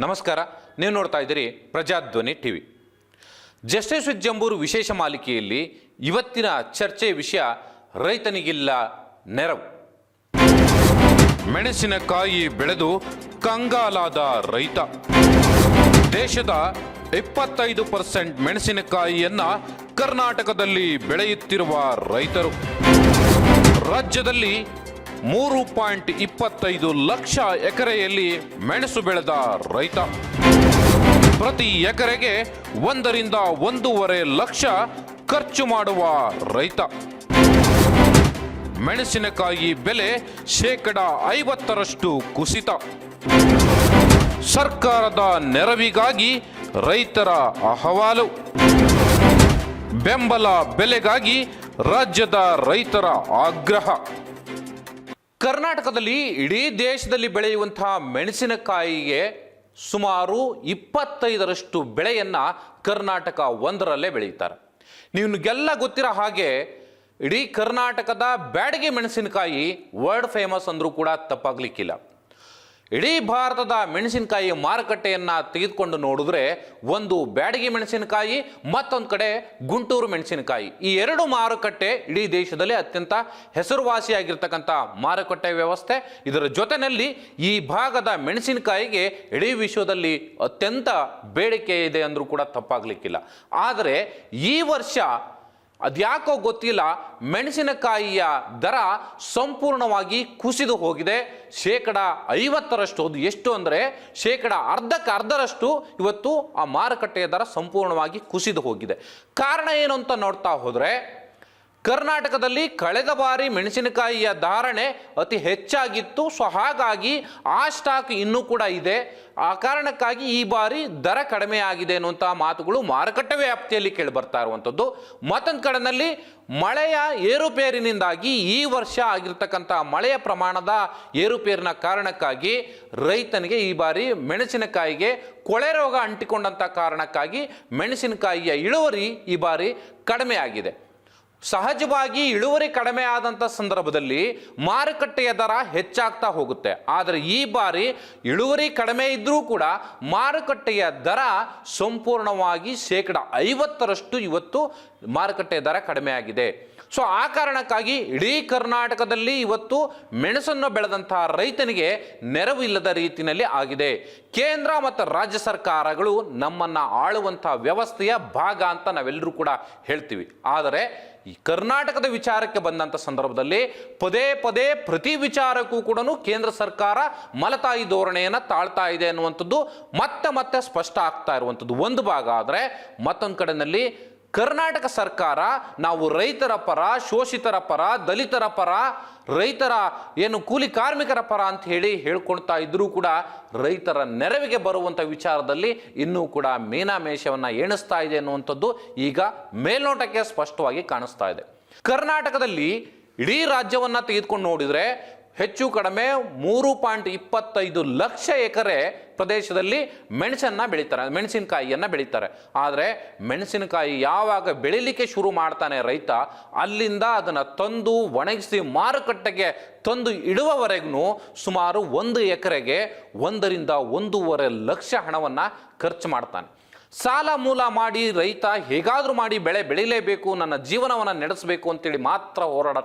ನಮಸ್ಕಾರ, ನೀವು ನೋಡ್ತಾ ಇದ್ದೀರಿ Prajadhwani TV. Justice with Jambur ವಿಶೇಷ ಮಾಲಿಕೆಯಲ್ಲಿ ಇವತ್ತಿನ ಚರ್ಚೆ ವಿಷಯ ರೈತನಿಗಿಲ್ಲ ನೆರವು. ಮೆಣಸಿನಕಾಯಿ ಬೆಳೆದು ಕಂಗಾಲಾದ ರೈತ. ದೇಶದ 25% ಮೆಣಸಿನಕಾಯಿಯನ್ನ ಕರ್ನಾಟಕದಲ್ಲಿ ಬೆಳೆಯುತ್ತಿರುವ ರೈತರು. ರಾಜ್ಯದಲ್ಲಿ 3.25 ಲಕ್ಷ ಎಕರೆಯಲ್ಲಿ ಮೆಣಸು ಬೆಳೆದ ರೈತ. ಪ್ರತಿ ಎಕರೆಗೆ 1 ರಿಂದ 1.5 ಲಕ್ಷ ಖರ್ಚು ಮಾಡುವ ರೈತ. ಮೆಣಸಿನಕಾಯಿ ಬೆಲೆ 50% ಕುಸಿತ. ಸರ್ಕಾರದ ನೆರವಿಗಾಗಿ ರೈತರ ಅಹವಾಲು. ಬೆಂಬಲ ಬೆಲೆಗಾಗಿ ರಾಜ್ಯದ ರೈತರ ಆಗ್ರಹ. ಕರ್ನಾಟಕದಲ್ಲಿ ಇಡೀ ದೇಶದಲ್ಲಿ ಬೆಳೆಯುವಂತಹ ಮೆಣಸಿನಕಾಯಿಗೆ ಸುಮಾರು 25% ಬೆಳೆಯನ್ನು ಕರ್ನಾಟಕ ಒಂದರಲ್ಲೇ ಬೆಳೆಯುತ್ತಾರೆ. ನಿಮಗೆಲ್ಲ ಗೊತ್ತಿರೋ ಹಾಗೆ ಇಡೀ ಕರ್ನಾಟಕದ ಬ್ಯಾಡಗಿ ಮೆಣಸಿನಕಾಯಿ ವರ್ಲ್ಡ್ ಫೇಮಸ್ ಅಂದರೂ ಕೂಡ ತಪ್ಪಾಗಲಿಕ್ಕಿಲ್ಲ. ಇಡೀ ಭಾರತದ ಮೆಣಸಿನಕಾಯಿ ಮಾರುಕಟ್ಟೆಯನ್ನು ತೆಗೆದುಕೊಂಡು ನೋಡಿದ್ರೆ ಒಂದು ಬ್ಯಾಡಗಿ ಮೆಣಸಿನಕಾಯಿ, ಮತ್ತೊಂದು ಕಡೆ ಗುಂಟೂರು ಮೆಣಸಿನಕಾಯಿ, ಈ ಎರಡು ಮಾರುಕಟ್ಟೆ ಇಡೀ ದೇಶದಲ್ಲಿ ಅತ್ಯಂತ ಹೆಸರುವಾಸಿಯಾಗಿರ್ತಕ್ಕಂಥ ಮಾರುಕಟ್ಟೆ ವ್ಯವಸ್ಥೆ. ಇದರ ಜೊತೆಯಲ್ಲಿ ಈ ಭಾಗದ ಮೆಣಸಿನಕಾಯಿಗೆ ಇಡೀ ವಿಶ್ವದಲ್ಲಿ ಅತ್ಯಂತ ಬೇಡಿಕೆ ಇದೆ ಅಂದರೂ ಕೂಡ ತಪ್ಪಾಗಲಿಕ್ಕಿಲ್ಲ. ಆದರೆ ಈ ವರ್ಷ ಅದ್ಯಾಕೋ ಗೊತ್ತಿಲ್ಲ, ಮೆಣಸಿನಕಾಯಿಯ ದರ ಸಂಪೂರ್ಣವಾಗಿ ಕುಸಿದು ಹೋಗಿದೆ. 50%. ಅದು ಎಷ್ಟು ಅಂದರೆ 10%. ಇವತ್ತು ಆ ಮಾರುಕಟ್ಟೆಯ ದರ ಸಂಪೂರ್ಣವಾಗಿ ಕುಸಿದು ಹೋಗಿದೆ. ಕಾರಣ ಏನು ಅಂತ ನೋಡ್ತಾ ಹೋದರೆ, ಕರ್ನಾಟಕದಲ್ಲಿ ಕಳೆದ ಬಾರಿ ಮೆಣಸಿನಕಾಯಿಯ ಧಾರಣೆ ಅತಿ ಹೆಚ್ಚಾಗಿತ್ತು. ಸೊ ಹಾಗಾಗಿ ಆ ಸ್ಟಾಕ್ ಇನ್ನೂ ಕೂಡ ಇದೆ. ಆ ಕಾರಣಕ್ಕಾಗಿ ಈ ಬಾರಿ ದರ ಕಡಿಮೆ ಆಗಿದೆ ಅನ್ನುವಂಥ ಮಾತುಗಳು ಮಾರುಕಟ್ಟೆ ವ್ಯಾಪ್ತಿಯಲ್ಲಿ ಕೇಳಿ ಬರ್ತಾ ಇರುವಂಥದ್ದು. ಮತ್ತೊಂದು ಕಡೆಯಲ್ಲಿ ಮಳೆಯ ಏರುಪೇರಿನಿಂದಾಗಿ ಈ ವರ್ಷ ಆಗಿರ್ತಕ್ಕಂಥ ಮಳೆಯ ಪ್ರಮಾಣದ ಏರುಪೇರಿನ ಕಾರಣಕ್ಕಾಗಿ ರೈತನಿಗೆ ಈ ಬಾರಿ ಮೆಣಸಿನಕಾಯಿಗೆ ಕೊಳೆ ರೋಗ ಅಂಟಿಕೊಂಡಂಥ ಕಾರಣಕ್ಕಾಗಿ ಮೆಣಸಿನಕಾಯಿಯ ಇಳುವರಿ ಈ ಬಾರಿ ಕಡಿಮೆ ಆಗಿದೆ. ಸಹಜವಾಗಿ ಇಳುವರಿ ಕಡಿಮೆ ಆದಂಥ ಸಂದರ್ಭದಲ್ಲಿ ಮಾರುಕಟ್ಟೆಯ ದರ ಹೆಚ್ಚಾಗ್ತಾ ಹೋಗುತ್ತೆ. ಆದರೆ ಈ ಬಾರಿ ಇಳುವರಿ ಕಡಿಮೆ ಇದ್ದರೂ ಕೂಡ ಮಾರುಕಟ್ಟೆಯ ದರ ಸಂಪೂರ್ಣವಾಗಿ 50% ಇವತ್ತು ಮಾರುಕಟ್ಟೆಯ ದರ ಕಡಿಮೆ ಆಗಿದೆ. ಸೊ ಆ ಕಾರಣಕ್ಕಾಗಿ ಇಡೀ ಕರ್ನಾಟಕದಲ್ಲಿ ಇವತ್ತು ಮೆಣಸನ್ನು ಬೆಳೆದಂತಹ ರೈತನಿಗೆ ನೆರವು ಇಲ್ಲದ ರೀತಿಯಲ್ಲಿ ಆಗಿದೆ. ಕೇಂದ್ರ ಮತ್ತು ರಾಜ್ಯ ಸರ್ಕಾರಗಳು ನಮ್ಮನ್ನು ಆಳುವಂಥ ವ್ಯವಸ್ಥೆಯ ಭಾಗ ಅಂತ ನಾವೆಲ್ಲರೂ ಕೂಡ ಹೇಳ್ತೀವಿ. ಆದರೆ ಈ ಕರ್ನಾಟಕದ ವಿಚಾರಕ್ಕೆ ಬಂದಂಥ ಸಂದರ್ಭದಲ್ಲಿ ಪದೇ ಪದೇ ಪ್ರತಿ ವಿಚಾರಕ್ಕೂ ಕೂಡ ಕೇಂದ್ರ ಸರ್ಕಾರ ಮಲತಾಯಿ ಧೋರಣೆಯನ್ನು ತಾಳ್ತಾ ಇದೆ ಅನ್ನುವಂಥದ್ದು ಮತ್ತೆ ಮತ್ತೆ ಸ್ಪಷ್ಟ ಆಗ್ತಾ ಇರುವಂಥದ್ದು ಒಂದು ಭಾಗ. ಆದರೆ ಮತ್ತೊಂದು ಕಡೆಯಲ್ಲಿ ಕರ್ನಾಟಕ ಸರ್ಕಾರ ನಾವು ರೈತರ ಪರ, ಶೋಷಿತರ ಪರ, ದಲಿತರ ಪರ, ರೈತರ ಏನು ಕೂಲಿ ಕಾರ್ಮಿಕರ ಪರ ಅಂತ ಹೇಳ್ಕೊಳ್ತಾ ಇದ್ರೂ ಕೂಡ ರೈತರ ನೆರವಿಗೆ ಬರುವಂಥ ವಿಚಾರದಲ್ಲಿ ಇನ್ನೂ ಕೂಡ ಮೀನಾಮೇಷವನ್ನು ಎಣಿಸ್ತಾ ಇದೆ ಅನ್ನುವಂಥದ್ದು ಈಗ ಮೇಲ್ನೋಟಕ್ಕೆ ಸ್ಪಷ್ಟವಾಗಿ ಕಾಣಿಸ್ತಾ ಇದೆ. ಕರ್ನಾಟಕದಲ್ಲಿ ಇಡೀ ರಾಜ್ಯವನ್ನು ತೆಗೆದುಕೊಂಡು ನೋಡಿದರೆ ಹೆಚ್ಚು ಕಡಿಮೆ 3.25 ಲಕ್ಷ ಎಕರೆ ಪ್ರದೇಶದಲ್ಲಿ ಮೆಣಸಿನಕಾಯಿಯನ್ನು ಬೆಳೀತಾರೆ. ಆದರೆ ಮೆಣಸಿನಕಾಯಿ ಯಾವಾಗ ಬೆಳೀಲಿಕ್ಕೆ ಶುರು ಮಾಡ್ತಾನೆ ರೈತ, ಅಲ್ಲಿಂದ ಅದನ್ನು ತಂದು ಒಣಗಿಸಿ ಮಾರುಕಟ್ಟೆಗೆ ತಂದು ಇಡುವವರೆಗೂ ಸುಮಾರು 1 ಎಕರೆಗೆ 1 ರಿಂದ 1.5 ಲಕ್ಷ ಹಣವನ್ನು ಖರ್ಚು ಮಾಡ್ತಾನೆ. ಸಾಲ ಮೂಲ ಮಾಡಿ ರೈತ ಹೇಗಾದರೂ ಮಾಡಿ ಬೆಳೀಲೇಬೇಕು, ನನ್ನ ಜೀವನವನ್ನು ನಡೆಸಬೇಕು ಅಂತೇಳಿ ಮಾತ್ರ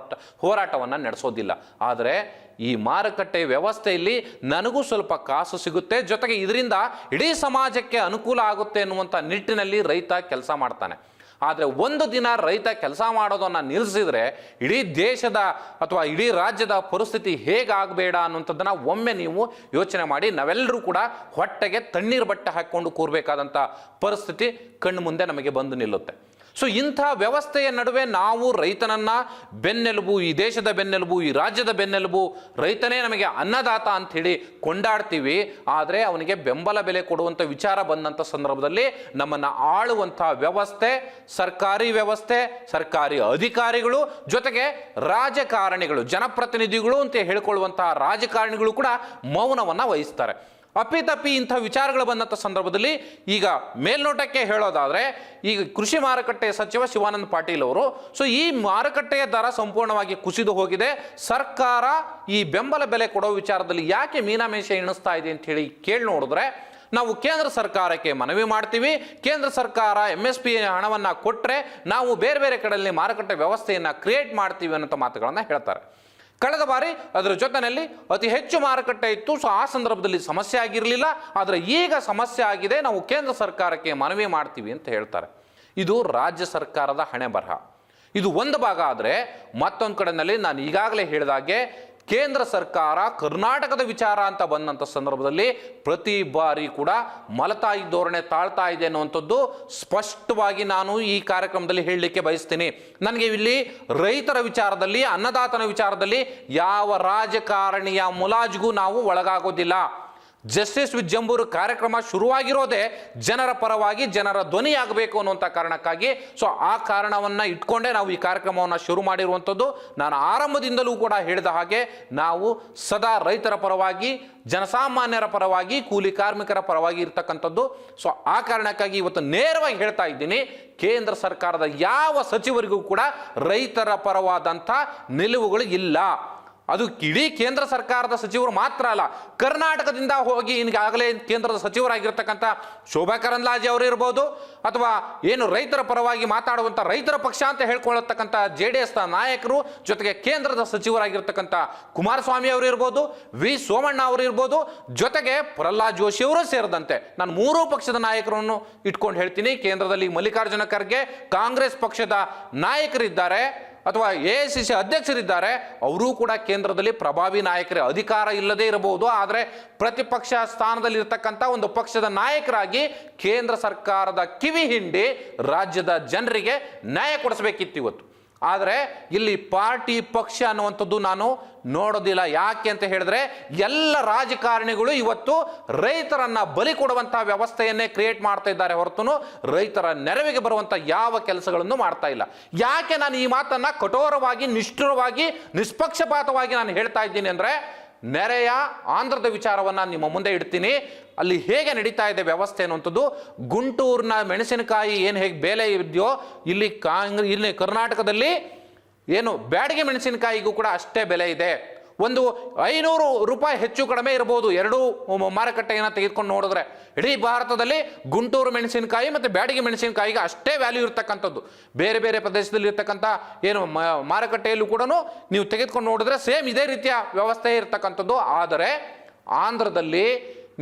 ಹೋರಾಟವನ್ನು ನಡೆಸೋದಿಲ್ಲ. ಆದರೆ ಈ ಮಾರುಕಟ್ಟೆ ವ್ಯವಸ್ಥೆಯಲ್ಲಿ ನನಗೂ ಸ್ವಲ್ಪ ಕಾಸು ಸಿಗುತ್ತೆ, ಜೊತೆಗೆ ಇದರಿಂದ ಇಡೀ ಸಮಾಜಕ್ಕೆ ಅನುಕೂಲ ಆಗುತ್ತೆ ಅನ್ನುವಂಥ ನಿಟ್ಟಿನಲ್ಲಿ ರೈತ ಕೆಲಸ ಮಾಡ್ತಾನೆ. ಆದರೆ ಒಂದು ದಿನ ರೈತ ಕೆಲಸ ಮಾಡೋದನ್ನು ನಿಲ್ಲಿಸಿದರೆ ಇಡೀ ದೇಶದ ಅಥವಾ ಇಡೀ ರಾಜ್ಯದ ಪರಿಸ್ಥಿತಿ ಹೇಗಾಗಬೇಡ ಅನ್ನುವಂಥದ್ದನ್ನು ಒಮ್ಮೆ ನೀವು ಯೋಚನೆ ಮಾಡಿ. ನಾವೆಲ್ಲರೂ ಕೂಡ ಹೊಟ್ಟೆಗೆ ತಣ್ಣೀರು ಬಟ್ಟೆ ಹಾಕ್ಕೊಂಡು ಕೂರಬೇಕಾದಂಥ ಪರಿಸ್ಥಿತಿ ಕಣ್ಣು ಮುಂದೆ ನಮಗೆ ಬಂದು ನಿಲ್ಲುತ್ತೆ. ಸೊ ಇಂಥ ವ್ಯವಸ್ಥೆಯ ನಡುವೆ ನಾವು ರೈತನನ್ನು ಬೆನ್ನೆಲುಬು, ಈ ದೇಶದ ಬೆನ್ನೆಲುಬು, ಈ ರಾಜ್ಯದ ಬೆನ್ನೆಲುಬು, ರೈತನೇ ನಮಗೆ ಅನ್ನದಾತ ಅಂಥೇಳಿ ಕೊಂಡಾಡ್ತೀವಿ. ಆದರೆ ಅವನಿಗೆ ಬೆಂಬಲ ಬೆಲೆ ಕೊಡುವಂಥ ವಿಚಾರ ಬಂದಂಥ ಸಂದರ್ಭದಲ್ಲಿ ನಮ್ಮನ್ನು ಆಳುವಂಥ ವ್ಯವಸ್ಥೆ, ಸರ್ಕಾರಿ ವ್ಯವಸ್ಥೆ, ಸರ್ಕಾರಿ ಅಧಿಕಾರಿಗಳು, ಜೊತೆಗೆ ರಾಜಕಾರಣಿಗಳು, ಜನಪ್ರತಿನಿಧಿಗಳು ಅಂತ ಹೇಳ್ಕೊಳ್ಳುವಂತಹ ರಾಜಕಾರಣಿಗಳು ಕೂಡ ಮೌನವನ್ನು ವಹಿಸ್ತಾರೆ. ಅಪ್ಪಿತಪ್ಪಿ ಇಂಥ ವಿಚಾರಗಳು ಬಂದಂಥ ಸಂದರ್ಭದಲ್ಲಿ ಈಗ ಮೇಲ್ನೋಟಕ್ಕೆ ಹೇಳೋದಾದರೆ ಈಗ ಕೃಷಿ ಮಾರುಕಟ್ಟೆ ಸಚಿವ ಶಿವಾನಂದ ಪಾಟೀಲ್ ಅವರು ಈ ಮಾರುಕಟ್ಟೆಯ ದರ ಸಂಪೂರ್ಣವಾಗಿ ಕುಸಿದು ಹೋಗಿದೆ, ಸರ್ಕಾರ ಈ ಬೆಂಬಲ ಬೆಲೆ ಕೊಡೋ ವಿಚಾರದಲ್ಲಿ ಯಾಕೆ ಮೀನಾಮೇಷ ಎಣಿಸ್ತಾ ಇದೆ ಅಂತ ಹೇಳಿ ಕೇಳಿ ನೋಡಿದ್ರೆ ನಾವು ಕೇಂದ್ರ ಸರ್ಕಾರಕ್ಕೆ ಮನವಿ ಮಾಡ್ತೀವಿ. ಕೇಂದ್ರ ಸರ್ಕಾರ MSP ಹಣವನ್ನು ಕೊಟ್ಟರೆ ನಾವು ಬೇರೆ ಬೇರೆ ಕಡೆಯಲ್ಲಿ ಮಾರುಕಟ್ಟೆ ವ್ಯವಸ್ಥೆಯನ್ನು ಕ್ರಿಯೇಟ್ ಮಾಡ್ತೀವಿ ಅನ್ನೋ ಮಾತುಗಳನ್ನು ಹೇಳ್ತಾರೆ. ಕಳೆದ ಬಾರಿ ಅದರ ಜೊತೆಯಲ್ಲಿ ಅತಿ ಹೆಚ್ಚು ಮಾರುಕಟ್ಟೆ ಇತ್ತು. ಸೊ ಆ ಸಂದರ್ಭದಲ್ಲಿ ಸಮಸ್ಯೆ ಆಗಿರಲಿಲ್ಲ. ಆದರೆ ಈಗ ಸಮಸ್ಯೆ ಆಗಿದೆ, ನಾವು ಕೇಂದ್ರ ಸರ್ಕಾರಕ್ಕೆ ಮನವಿ ಮಾಡ್ತೀವಿ ಅಂತ ಹೇಳ್ತಾರೆ. ಇದು ರಾಜ್ಯ ಸರ್ಕಾರದ ಹಣೆ ಬರಹ. ಇದು ಒಂದು ಭಾಗ. ಆದರೆ ಮತ್ತೊಂದು ಕಡೆಯಲ್ಲಿ ನಾನು ಈಗಾಗಲೇ ಹೇಳಿದಾಗೆ ಕೇಂದ್ರ ಸರ್ಕಾರ ಕರ್ನಾಟಕದ ವಿಚಾರ ಅಂತ ಬಂದಂಥ ಸಂದರ್ಭದಲ್ಲಿ ಪ್ರತಿ ಬಾರಿ ಕೂಡ ಮಲತಾಯಿ ಧೋರಣೆ ತಾಳ್ತಾ ಇದೆ ಅನ್ನುವಂಥದ್ದು ಸ್ಪಷ್ಟವಾಗಿ ನಾನು ಈ ಕಾರ್ಯಕ್ರಮದಲ್ಲಿ ಹೇಳಲಿಕ್ಕೆ ಬಯಸ್ತೀನಿ. ನನಗೆ ಇಲ್ಲಿ ರೈತರ ವಿಚಾರದಲ್ಲಿ, ಅನ್ನದಾತನ ವಿಚಾರದಲ್ಲಿ ಯಾವ ರಾಜಕಾರಣಿಯ ಮುಲಾಜಿಗೂ ನಾವು ಒಳಗಾಗೋದಿಲ್ಲ. ಜಸ್ಟಿಸ್ ವಿತ್ ಜಂಬೂರು ಕಾರ್ಯಕ್ರಮ ಶುರುವಾಗಿರೋದೇ ಜನರ ಪರವಾಗಿ, ಜನರ ಧ್ವನಿಯಾಗಬೇಕು ಅನ್ನುವಂಥ ಕಾರಣಕ್ಕಾಗಿ. ಸೊ ಆ ಕಾರಣವನ್ನು ಇಟ್ಕೊಂಡೇ ನಾವು ಈ ಕಾರ್ಯಕ್ರಮವನ್ನು ಶುರು ಮಾಡಿರುವಂಥದ್ದು. ನಾನು ಆರಂಭದಿಂದಲೂ ಕೂಡ ಹೇಳಿದ ಹಾಗೆ ನಾವು ಸದಾ ರೈತರ ಪರವಾಗಿ, ಜನಸಾಮಾನ್ಯರ ಪರವಾಗಿ, ಕೂಲಿ ಕಾರ್ಮಿಕರ ಪರವಾಗಿ ಇರ್ತಕ್ಕಂಥದ್ದು. ಸೊ ಆ ಕಾರಣಕ್ಕಾಗಿ ಇವತ್ತು ನೇರವಾಗಿ ಹೇಳ್ತಾ ಇದ್ದೀನಿ, ಕೇಂದ್ರ ಸರ್ಕಾರದ ಯಾವ ಸಚಿವರಿಗೂ ಕೂಡ ರೈತರ ಪರವಾದಂಥ ನಿಲುವುಗಳು ಇಲ್ಲ. ಅದು ಇಡೀ ಕೇಂದ್ರ ಸರ್ಕಾರದ ಸಚಿವರು ಮಾತ್ರ ಅಲ್ಲ, ಕರ್ನಾಟಕದಿಂದ ಹೋಗಿ ಈಗಾಗಲೇ ಕೇಂದ್ರದ ಸಚಿವರಾಗಿರ್ತಕ್ಕಂಥ ಶೋಭಾ ಕರಂದ್ಲಾಜೆ ಅವರು ಇರ್ಬೋದು, ಅಥವಾ ಏನು ರೈತರ ಪರವಾಗಿ ಮಾತಾಡುವಂಥ ರೈತರ ಪಕ್ಷ ಅಂತ ಹೇಳ್ಕೊಳ್ಳತಕ್ಕಂಥ JDS ನಾಯಕರು, ಜೊತೆಗೆ ಕೇಂದ್ರದ ಸಚಿವರಾಗಿರ್ತಕ್ಕಂಥ ಕುಮಾರಸ್ವಾಮಿ ಅವರು ಇರ್ಬೋದು, ವಿ ಸೋಮಣ್ಣ ಅವರು ಇರ್ಬೋದು, ಜೊತೆಗೆ ಪ್ರಹ್ಲಾದ್ ಜೋಶಿ ಅವರು ಸೇರಿದಂತೆ ನಾನು ಮೂರೂ ಪಕ್ಷದ ನಾಯಕರನ್ನು ಇಟ್ಕೊಂಡು ಹೇಳ್ತೀನಿ. ಕೇಂದ್ರದಲ್ಲಿ ಮಲ್ಲಿಕಾರ್ಜುನ ಖರ್ಗೆ ಕಾಂಗ್ರೆಸ್ ಪಕ್ಷದ ನಾಯಕರಿದ್ದಾರೆ, ಅಥವಾ AICC ಅಧ್ಯಕ್ಷರಿದ್ದಾರೆ. ಅವರೂ ಕೂಡ ಕೇಂದ್ರದಲ್ಲಿ ಪ್ರಭಾವಿ ನಾಯಕರೇ. ಅಧಿಕಾರ ಇಲ್ಲದೆ ಇರಬಹುದು, ಆದರೆ ಪ್ರತಿಪಕ್ಷ ಸ್ಥಾನದಲ್ಲಿ ಇರ್ತಕ್ಕಂಥ ಒಂದು ಪಕ್ಷದ ನಾಯಕರಾಗಿ ಕೇಂದ್ರ ಸರ್ಕಾರದ ಕಿವಿ ಹಿಂಡಿ ರಾಜ್ಯದ ಜನರಿಗೆ ನ್ಯಾಯ ಕೊಡಿಸಬೇಕಿತ್ತು ಇವತ್ತು. ಆದರೆ ಇಲ್ಲಿ ಪಾರ್ಟಿ ಪಕ್ಷ ಅನ್ನುವಂಥದ್ದು ನಾನು ನೋಡೋದಿಲ್ಲ. ಯಾಕೆ ಅಂತ ಹೇಳಿದ್ರೆ ಎಲ್ಲ ರಾಜಕಾರಣಿಗಳು ಇವತ್ತು ರೈತರನ್ನ ಬಲಿ ಕೊಡುವಂಥ ವ್ಯವಸ್ಥೆಯನ್ನೇ ಕ್ರಿಯೇಟ್ ಮಾಡ್ತಾ ಇದ್ದಾರೆ ಹೊರತು ರೈತರ ನೆರವಿಗೆ ಬರುವಂಥ ಯಾವ ಕೆಲಸಗಳನ್ನು ಮಾಡ್ತಾ ಇಲ್ಲ. ಯಾಕೆ ನಾನು ಈ ಮಾತನ್ನ ಕಠೋರವಾಗಿ, ನಿಷ್ಠುರವಾಗಿ, ನಿಷ್ಪಕ್ಷಪಾತವಾಗಿ ನಾನು ಹೇಳ್ತಾ ಇದ್ದೀನಿ ಅಂದರೆ, ನೆರೆಯ ಆಂಧ್ರದ ವಿಚಾರವನ್ನು ನಿಮ್ಮ ಮುಂದೆ ಇಡ್ತೀನಿ. ಅಲ್ಲಿ ಹೇಗೆ ನಡೀತಾ ಇದೆ ವ್ಯವಸ್ಥೆ ಅನ್ನುವಂಥದ್ದು. ಗುಂಟೂರಿನ ಮೆಣಸಿನಕಾಯಿ ಏನು ಹೇಗೆ ಬೆಲೆ ಇದೆಯೋ ಇಲ್ಲಿ ಕರ್ನಾಟಕದಲ್ಲಿ ಏನು ಬ್ಯಾಡಗಿ ಮೆಣಸಿನಕಾಯಿಗೂ ಕೂಡ ಅಷ್ಟೇ ಬೆಲೆ ಇದೆ. ಒಂದು 500 ರೂಪಾಯಿ ಹೆಚ್ಚು ಕಡಿಮೆ ಇರಬಹುದು ಎರಡೂ ಮಾರುಕಟ್ಟೆಯನ್ನು ತೆಗೆದುಕೊಂಡು ನೋಡಿದ್ರೆ. ಇಡೀ ಭಾರತದಲ್ಲಿ ಗುಂಟೂರು ಮೆಣಸಿನಕಾಯಿ ಮತ್ತು ಬ್ಯಾಡಗಿ ಮೆಣಸಿನಕಾಯಿಗೆ ಅಷ್ಟೇ ವ್ಯಾಲ್ಯೂ ಇರ್ತಕ್ಕಂಥದ್ದು. ಬೇರೆ ಬೇರೆ ಪ್ರದೇಶದಲ್ಲಿ ಇರ್ತಕ್ಕಂಥ ಏನು ಮಾರುಕಟ್ಟೆಯಲ್ಲೂ ಕೂಡ ನೀವು ತೆಗೆದುಕೊಂಡು ನೋಡಿದ್ರೆ ಸೇಮ್ ಇದೇ ರೀತಿಯ ವ್ಯವಸ್ಥೆ ಇರ್ತಕ್ಕಂಥದ್ದು. ಆದರೆ ಆಂಧ್ರದಲ್ಲಿ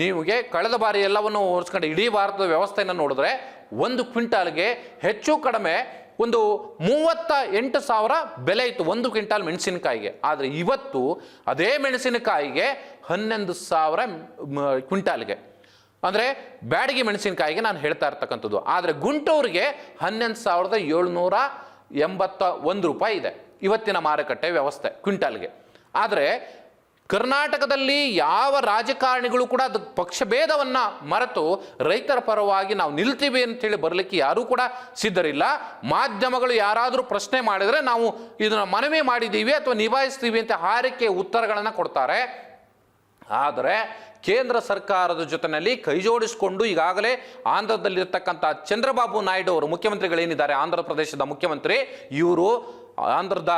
ನಿಮಗೆ ಕಳೆದ ಬಾರಿ ಎಲ್ಲವನ್ನು ಹೋಲಿಸ್ಕೊಂಡು ಇಡೀ ಭಾರತದ ವ್ಯವಸ್ಥೆಯನ್ನು ನೋಡಿದ್ರೆ ಒಂದು ಕ್ವಿಂಟಾಲ್ಗೆ ಹೆಚ್ಚು ಕಡಿಮೆ ಒಂದು 38,000 ಬೆಲೆ ಇತ್ತು ಒಂದು ಕ್ವಿಂಟಾಲ್ ಮೆಣಸಿನಕಾಯಿಗೆ. ಆದರೆ ಇವತ್ತು ಅದೇ ಮೆಣಸಿನಕಾಯಿಗೆ 11,000 ಕ್ವಿಂಟಾಲ್ಗೆ. ಅಂದರೆ ಬ್ಯಾಡಗಿ ಮೆಣಸಿನಕಾಯಿಗೆ ನಾನು ಹೇಳ್ತಾ ಇರ್ತಕ್ಕಂಥದ್ದು. ಆದರೆ ಗುಂಟೂರಿಗೆ 11,781 ರೂಪಾಯಿ ಇದೆ ಇವತ್ತಿನ ಮಾರುಕಟ್ಟೆ ವ್ಯವಸ್ಥೆ ಕ್ವಿಂಟಾಲ್ಗೆ. ಆದರೆ ಕರ್ನಾಟಕದಲ್ಲಿ ಯಾವ ರಾಜಕಾರಣಿಗಳು ಕೂಡ ಅದು ಪಕ್ಷಭೇದವನ್ನು ಮರೆತು ರೈತರ ಪರವಾಗಿ ನಾವು ನಿಲ್ತೀವಿ ಅಂತೇಳಿ ಬರಲಿಕ್ಕೆ ಯಾರೂ ಕೂಡ ಸಿದ್ಧರಿಲ್ಲ. ಮಾಧ್ಯಮಗಳು ಯಾರಾದರೂ ಪ್ರಶ್ನೆ ಮಾಡಿದರೆ ನಾವು ಇದನ್ನು ಮನವಿ ಮಾಡಿದ್ದೀವಿ ಅಥವಾ ನಿಭಾಯಿಸ್ತೀವಿ ಅಂತ ಹಾರಿಕೆ ಉತ್ತರಗಳನ್ನು ಕೊಡ್ತಾರೆ. ಆದರೆ ಕೇಂದ್ರ ಸರ್ಕಾರದ ಜೊತೆಯಲ್ಲಿ ಕೈ ಜೋಡಿಸಿಕೊಂಡು ಈಗಾಗಲೇ ಆಂಧ್ರದಲ್ಲಿರ್ತಕ್ಕಂಥ ಚಂದ್ರಬಾಬು ನಾಯ್ಡು ಅವರು ಮುಖ್ಯಮಂತ್ರಿಗಳೇನಿದ್ದಾರೆ, ಆಂಧ್ರ ಪ್ರದೇಶದ ಮುಖ್ಯಮಂತ್ರಿ, ಇವರು ಆಂಧ್ರದ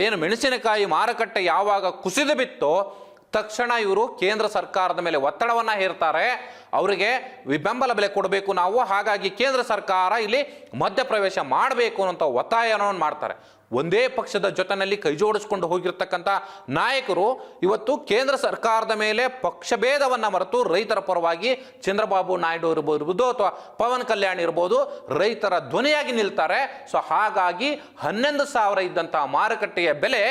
ಏನು ಮೆಣಸಿನಕಾಯಿ ಮಾರುಕಟ್ಟೆ ಯಾವಾಗ ಕುಸಿದು ಬಿತ್ತೋ ತಕ್ಷಣ ಇವರು ಕೇಂದ್ರ ಸರ್ಕಾರದ ಮೇಲೆ ಒತ್ತಡವನ್ನು ಹೇರ್ತಾರೆ. ಅವರಿಗೆ ಬೆಂಬಲ ಬೆಲೆ ಕೊಡಬೇಕು ನಾವು, ಹಾಗಾಗಿ ಕೇಂದ್ರ ಸರ್ಕಾರ ಇಲ್ಲಿ ಮಧ್ಯಪ್ರವೇಶ ಮಾಡಬೇಕು ಅನ್ನೋಂಥ ಒತ್ತಾಯವನ್ನು ಮಾಡ್ತಾರೆ. ಒಂದೇ ಪಕ್ಷದ ಜೊತೆಯಲ್ಲಿ ಕೈ ಜೋಡಿಸ್ಕೊಂಡು ಹೋಗಿರ್ತಕ್ಕಂಥ ನಾಯಕರು ಇವತ್ತು ಕೇಂದ್ರ ಸರ್ಕಾರದ ಮೇಲೆ ಪಕ್ಷಭೇದವನ್ನು ಮರೆತು ರೈತರ ಪರವಾಗಿ ಚಂದ್ರಬಾಬು ನಾಯ್ಡು ಇರ್ಬೋದು ಅಥವಾ ಪವನ್ ಕಲ್ಯಾಣ್ ಇರ್ಬೋದು ರೈತರ ಧ್ವನಿಯಾಗಿ ನಿಲ್ತಾರೆ. ಸೊ ಹಾಗಾಗಿ 11,000 ಇದ್ದಂಥ ಮಾರುಕಟ್ಟೆಯ ಬೆಲೆ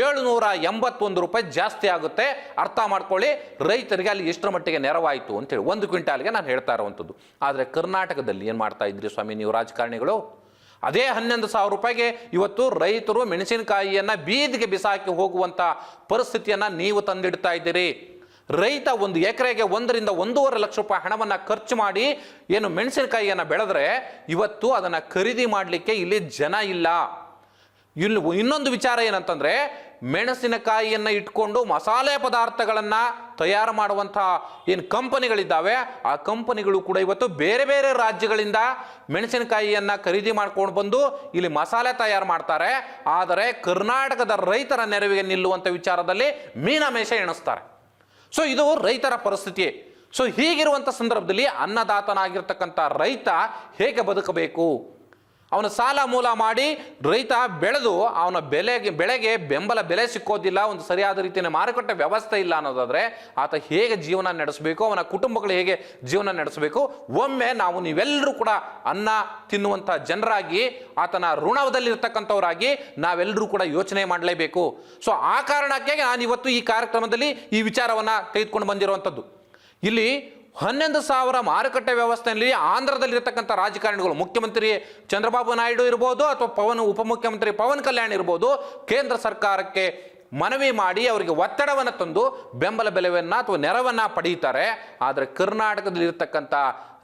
781 ರೂಪಾಯಿ ಜಾಸ್ತಿ ಆಗುತ್ತೆ. ಅರ್ಥ ಮಾಡ್ಕೊಳ್ಳಿ ರೈತರಿಗೆ ಅಲ್ಲಿ ಎಷ್ಟರ ಮಟ್ಟಿಗೆ ನೆರವಾಯಿತು ಅಂತೇಳಿ ಒಂದು ಕ್ವಿಂಟಾಲ್ಗೆ ನಾನು ಹೇಳ್ತಾ ಇರುವಂಥದ್ದು. ಆದರೆ ಕರ್ನಾಟಕದಲ್ಲಿ ಏನು ಮಾಡ್ತಾ ಇದ್ರಿ ಸ್ವಾಮಿ ನೀವು ರಾಜಕಾರಣಿಗಳು? ಅದೇ 11,000 ರೂಪಾಯಿಗೆ ಇವತ್ತು ರೈತರು ಮೆಣಸಿನಕಾಯಿಯನ್ನು ಬೀದಿಗೆ ಬಿಸಾಕಿ ಹೋಗುವಂಥ ಪರಿಸ್ಥಿತಿಯನ್ನು ನೀವು ತಂದಿಡ್ತಾ ಇದ್ದೀರಿ. ರೈತ ಒಂದು ಎಕರೆಗೆ 1 ರಿಂದ 1.5 ಲಕ್ಷ ರೂಪಾಯಿ ಹಣವನ್ನು ಖರ್ಚು ಮಾಡಿ ಏನು ಮೆಣಸಿನಕಾಯಿಯನ್ನು ಬೆಳೆದ್ರೆ ಇವತ್ತು ಅದನ್ನು ಖರೀದಿ ಮಾಡಲಿಕ್ಕೆ ಇಲ್ಲಿ ಜನ ಇಲ್ಲ. ಇಲ್ಲಿ ಇನ್ನೊಂದು ವಿಚಾರ ಏನಂತಂದರೆ, ಮೆಣಸಿನಕಾಯಿಯನ್ನು ಇಟ್ಕೊಂಡು ಮಸಾಲೆ ಪದಾರ್ಥಗಳನ್ನು ತಯಾರು ಮಾಡುವಂಥ ಏನು ಕಂಪನಿಗಳಿದ್ದಾವೆ ಆ ಕಂಪನಿಗಳು ಕೂಡ ಇವತ್ತು ಬೇರೆ ಬೇರೆ ರಾಜ್ಯಗಳಿಂದ ಮೆಣಸಿನಕಾಯಿಯನ್ನು ಖರೀದಿ ಮಾಡ್ಕೊಂಡು ಬಂದು ಇಲ್ಲಿ ಮಸಾಲೆ ತಯಾರು ಮಾಡ್ತಾರೆ. ಆದರೆ ಕರ್ನಾಟಕದ ರೈತರ ನೆರವಿಗೆ ನಿಲ್ಲುವಂಥ ವಿಚಾರದಲ್ಲಿ ಮೀನಮೇಷ ಎಣಿಸ್ತಾರೆ. ಸೊ ಇದು ರೈತರ ಪರಿಸ್ಥಿತಿ. ಸೊ ಹೀಗಿರುವಂಥ ಸಂದರ್ಭದಲ್ಲಿ ಅನ್ನದಾತನಾಗಿರ್ತಕ್ಕಂಥ ರೈತ ಹೇಗೆ ಬದುಕಬೇಕು? ಅವನ ಸಾಲ ಮೂಲ ಮಾಡಿ ರೈತ ಬೆಳೆದು ಅವನ ಬೆಳೆಗೆ ಬೆಂಬಲ ಬೆಲೆ ಸಿಕ್ಕೋದಿಲ್ಲ, ಒಂದು ಸರಿಯಾದ ರೀತಿಯ ಮಾರುಕಟ್ಟೆ ವ್ಯವಸ್ಥೆ ಇಲ್ಲ ಅನ್ನೋದಾದರೆ ಆತ ಹೇಗೆ ಜೀವನ ನಡೆಸಬೇಕು, ಅವನ ಕುಟುಂಬಗಳು ಹೇಗೆ ಜೀವನ ನಡೆಸಬೇಕು? ಒಮ್ಮೆ ನೀವೆಲ್ಲರೂ ಕೂಡ ಅನ್ನ ತಿನ್ನುವಂಥ ಜನರಾಗಿ, ಆತನ ಋಣದಲ್ಲಿರ್ತಕ್ಕಂಥವರಾಗಿ ನಾವೆಲ್ಲರೂ ಕೂಡ ಯೋಚನೆ ಮಾಡಲೇಬೇಕು. ಸೊ ಆ ಕಾರಣಕ್ಕೆ ನಾನು ಇವತ್ತು ಈ ಕಾರ್ಯಕ್ರಮದಲ್ಲಿ ಈ ವಿಚಾರವನ್ನು ತೆಗೆದುಕೊಂಡು ಬಂದಿರುವಂಥದ್ದು. ಇಲ್ಲಿ 11,000 ಮಾರುಕಟ್ಟೆ ವ್ಯವಸ್ಥೆಯಲ್ಲಿ ಆಂಧ್ರದಲ್ಲಿರ್ತಕ್ಕಂಥ ರಾಜಕಾರಣಿಗಳು, ಮುಖ್ಯಮಂತ್ರಿ ಚಂದ್ರಬಾಬು ನಾಯ್ಡು ಇರ್ಬೋದು ಅಥವಾ ಉಪಮುಖ್ಯಮಂತ್ರಿ ಪವನ್ ಕಲ್ಯಾಣ್ ಇರ್ಬೋದು, ಕೇಂದ್ರ ಸರ್ಕಾರಕ್ಕೆ ಮನವಿ ಮಾಡಿ ಅವರಿಗೆ ಒತ್ತಡವನ್ನು ತಂದು ಬೆಂಬಲ ಬೆಲೆಯನ್ನು ಅಥವಾ ನೆರವನ್ನು ಪಡೆಯುತ್ತಾರೆ. ಆದರೆ ಕರ್ನಾಟಕದಲ್ಲಿರ್ತಕ್ಕಂಥ